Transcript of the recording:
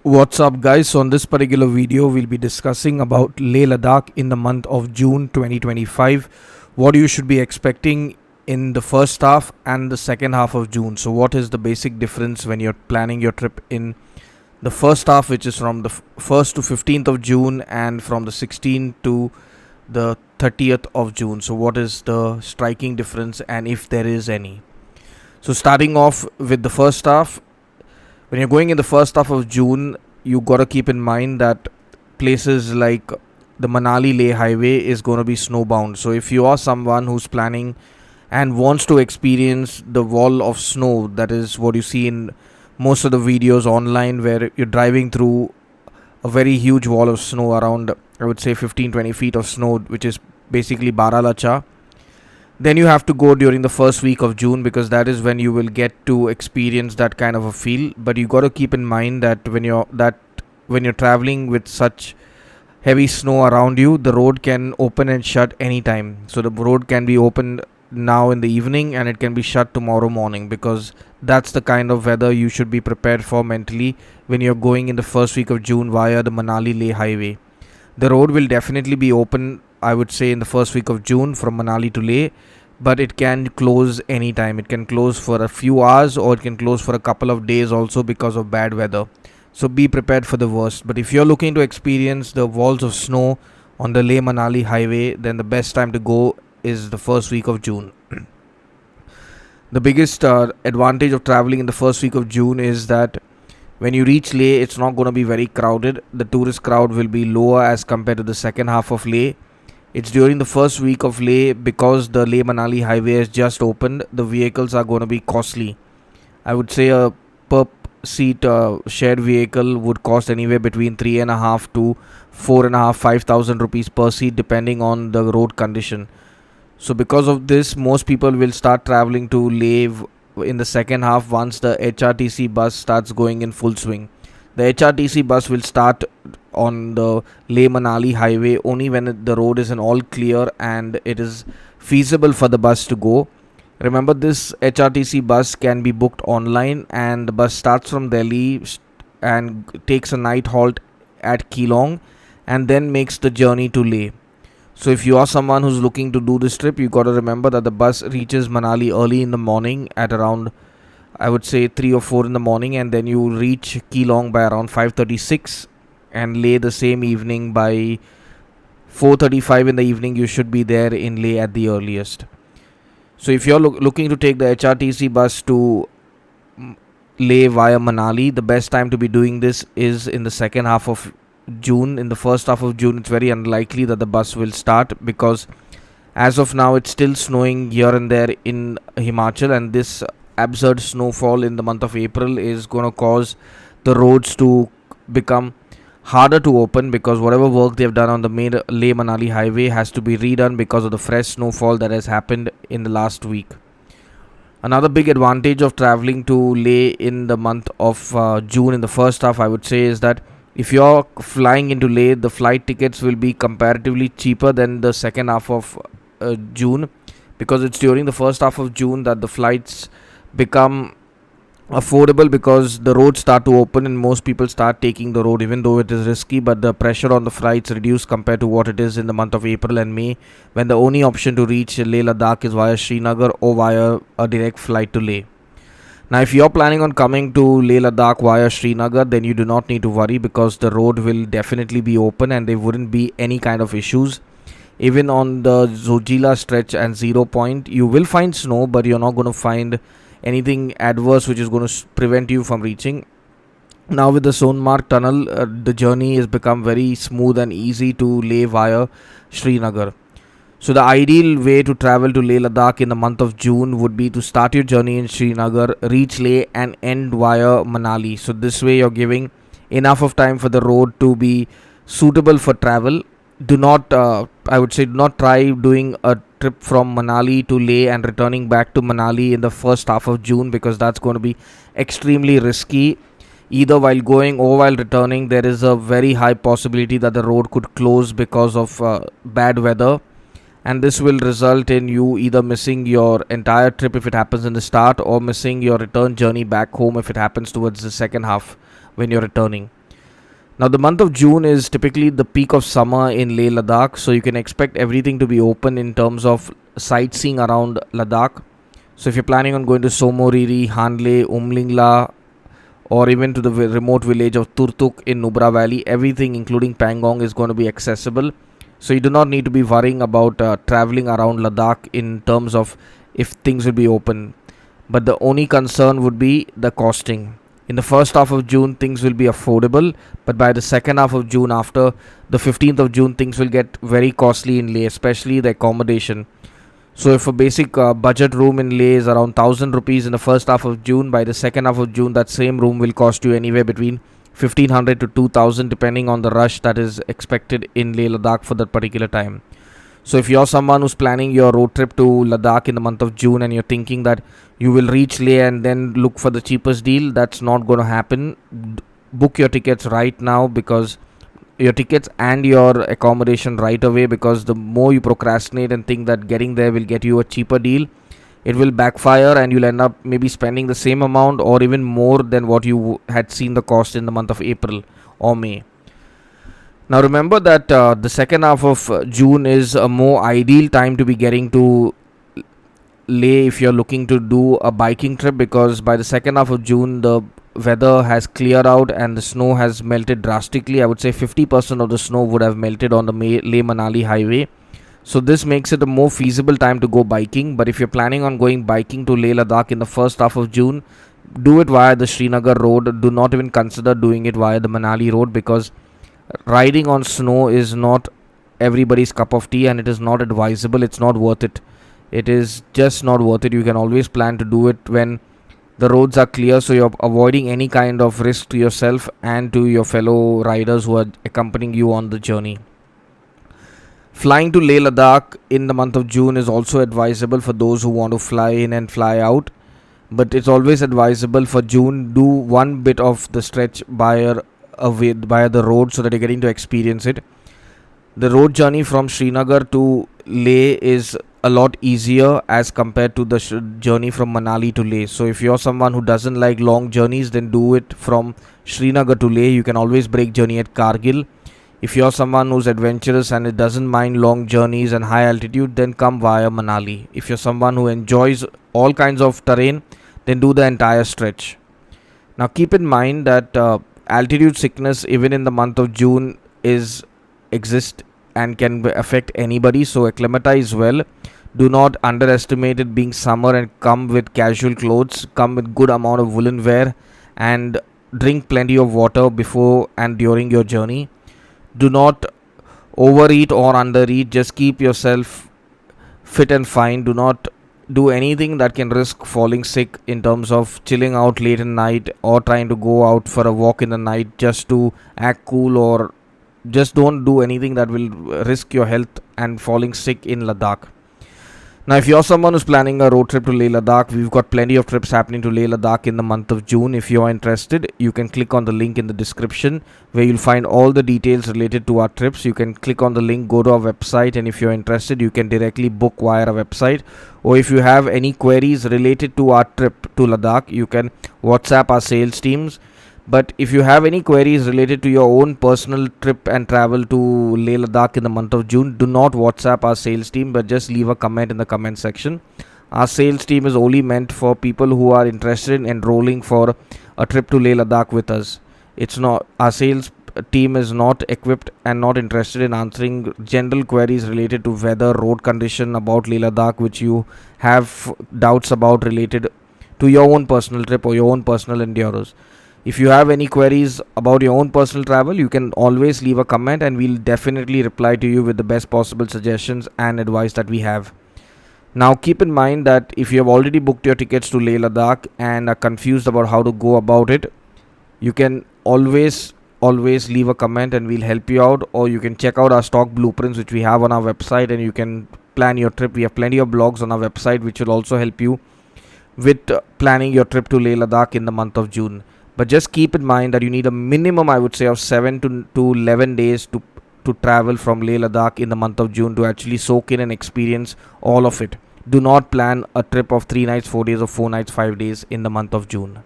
What's up, guys? So on this particular video we'll be discussing about Leh Ladakh in the month of June 2025, what you should be expecting in the first half and the second half of June. So what is the basic difference when you're planning your trip in the first half, which is from the 1st to 15th of June, and from the 16th to the 30th of June. So what is the striking difference, and if there is any? So starting off with the first half, when you're going in the first half of June, you gotta keep in mind that places like the Manali Leh highway is going to be snowbound. So if you are someone who's planning and wants to experience the wall of snow, that is what you see in most of the videos online, where you're driving through a very huge wall of snow around, I would say, 15-20 feet of snow, which is basically Baralacha. Then you have to go during the first week of June, because that is when you will get to experience that kind of a feel. But you got to keep in mind that when you're traveling with such heavy snow around you, the road can open and shut anytime. So the road can be opened now in the evening and it can be shut tomorrow morning, because that's the kind of weather you should be prepared for mentally when you're going in the first week of June via the Manali Leh highway. The road will definitely be open, I would say, in the first week of June from Manali to Leh, but it can close anytime. It can close for a few hours, or it can close for a couple of days also because of bad weather. So be prepared for the worst. But if you're looking to experience the walls of snow on the Leh Manali highway, then the best time to go is the first week of June. The biggest advantage of traveling in the first week of June is that when you reach Leh, it's not going to be very crowded. The tourist crowd will be lower as compared to the second half of Leh. It's during the first week of Leh, because the Leh Manali highway has just opened. The vehicles are going to be costly. I would say a per seat shared vehicle would cost anywhere between 3.5 to 4.5, 5,000 rupees per seat, depending on the road condition. So because of this, most people will start traveling to Leh in the second half once the HRTC bus starts going in full swing. The HRTC bus will start on the Leh Manali highway only when the road is in all clear and it is feasible for the bus to go. Remember, this HRTC bus can be booked online, and the bus starts from Delhi and takes a night halt at Keelong and then makes the journey to Leh. So if you are someone who's looking to do this trip, you got to remember that the bus reaches Manali early in the morning at around, I would say, 3 or 4 in the morning, and then you reach Keelong by around 5:36, and Leh the same evening by 4:35 in the evening. You should be there in Leh at the earliest. So if you're looking to take the HRTC bus to Leh via Manali, the best time to be doing this is in the second half of June. In the first half of June, it's very unlikely that the bus will start, because as of now it's still snowing here and there in Himachal, and this absurd snowfall in the month of April is going to cause the roads to become harder to open, because whatever work they've done on the main Leh Manali highway has to be redone because of the fresh snowfall that has happened in the last week. Another big advantage of traveling to Leh in the month of June in the first half, I would say, is that if you're flying into Leh, the flight tickets will be comparatively cheaper than the second half of June, because it's during the first half of June that the flights become affordable, because the roads start to open and most people start taking the road, even though it is risky. But the pressure on the flights reduce compared to what it is in the month of April and May, when the only option to reach Leh Ladakh is via Srinagar or via a direct flight to Leh. Now if you're planning on coming to Leh Ladakh via Srinagar, then you do not need to worry, because the road will definitely be open and there wouldn't be any kind of issues. Even on the Zojila stretch and 0 point, you will find snow, but you're not going to find anything adverse which is going to prevent you from reaching. Now with the Sonmarg tunnel, the journey has become very smooth and easy to Leh via Srinagar. So the ideal way to travel to Leh Ladakh in the month of June would be to start your journey in Srinagar, reach Leh and end via Manali. So this way you're giving enough of time for the road to be suitable for travel. Do not try doing a trip from Manali to Leh and returning back to Manali in the first half of June, because that's going to be extremely risky. Either while going or while returning, there is a very high possibility that the road could close because of bad weather, and this will result in you either missing your entire trip if it happens in the start, or missing your return journey back home if it happens towards the second half when you're returning. Now, the month of June is typically the peak of summer in Leh Ladakh, so you can expect everything to be open in terms of sightseeing around Ladakh. So, if you're planning on going to Somoriri, Hanle, Umlingla, or even to the remote village of Turtuk in Nubra Valley, everything including Pangong is going to be accessible. So, you do not need to be worrying about traveling around Ladakh in terms of if things will be open. But the only concern would be the costing. In the first half of June, things will be affordable, but by the second half of June, after the 15th of June, things will get very costly in Leh, especially the accommodation. So, if a basic budget room in Leh is around 1000 rupees in the first half of June, by the second half of June, that same room will cost you anywhere between 1500 to 2000, depending on the rush that is expected in Leh Ladakh for that particular time. So if you're someone who's planning your road trip to Ladakh in the month of June and you're thinking that you will reach Leh and then look for the cheapest deal, that's not going to happen. Book your tickets right now, because your tickets and your accommodation right away, because the more you procrastinate and think that getting there will get you a cheaper deal, it will backfire and you'll end up maybe spending the same amount or even more than what you had seen the cost in the month of April or May. Now remember that the second half of June is a more ideal time to be getting to Leh if you're looking to do a biking trip, because by the second half of June the weather has cleared out and the snow has melted drastically. I would say 50% of the snow would have melted on the Leh Manali highway. So this makes it a more feasible time to go biking. But if you're planning on going biking to Leh Ladakh in the first half of June, do it via the Srinagar road. Do not even consider doing it via the Manali road, because riding on snow is not everybody's cup of tea and it is not advisable. It's not worth it. It is just not worth it. You can always plan to do it when the roads are clear, so you're avoiding any kind of risk to yourself and to your fellow riders who are accompanying you on the journey. Flying to Leh Ladakh in the month of June is also advisable for those who want to fly in and fly out, but it's always advisable for June, do one bit of the stretch by the road so that you're getting to experience it. The road journey from Srinagar to Leh is a lot easier as compared to the journey from Manali to Leh. So if you're someone who doesn't like long journeys, then do it from Srinagar to Leh. You can always break journey at Kargil. If you're someone who's adventurous and it doesn't mind long journeys and high altitude, then come via Manali. If you're someone who enjoys all kinds of terrain, then do the entire stretch. Now keep in mind that altitude sickness even in the month of June exists and can affect anybody, so acclimatize well. Do not underestimate it being summer, and come with casual clothes, come with good amount of woolen wear, and drink plenty of water before and during your journey. Do not overeat or undereat. Just keep yourself fit and fine. Do not do anything that can risk falling sick, in terms of chilling out late at night or trying to go out for a walk in the night just to act cool, or just don't do anything that will risk your health and falling sick in Ladakh. Now, if you're someone who's planning a road trip to Leh Ladakh, we've got plenty of trips happening to Leh Ladakh in the month of June. If you're interested, you can click on the link in the description where you'll find all the details related to our trips. You can click on the link, go to our website, and if you're interested, you can directly book via our website. Or if you have any queries related to our trip to Ladakh, you can WhatsApp our sales teams. But if you have any queries related to your own personal trip and travel to Leh Ladakh in the month of June, do not WhatsApp our sales team, but just leave a comment in the comment section. Our sales team is only meant for people who are interested in enrolling for a trip to Leh Ladakh with us. It's not, our sales team is not equipped and not interested in answering general queries related to weather, road condition about Leh Ladakh, which you have doubts about related to your own personal trip or your own personal endeavors. If you have any queries about your own personal travel, you can always leave a comment and we'll definitely reply to you with the best possible suggestions and advice that we have. Now keep in mind that if you have already booked your tickets to Leh Ladakh and are confused about how to go about it, you can always leave a comment and we'll help you out, or you can check out our stock blueprints which we have on our website and you can plan your trip. We have plenty of blogs on our website which will also help you with planning your trip to Leh Ladakh in the month of June. But just keep in mind that you need a minimum, I would say, of 7 to 11 days to travel from Leh Ladakh in the month of June to actually soak in and experience all of it. Do not plan a trip of 3 nights, 4 days, or 4 nights, 5 days in the month of June.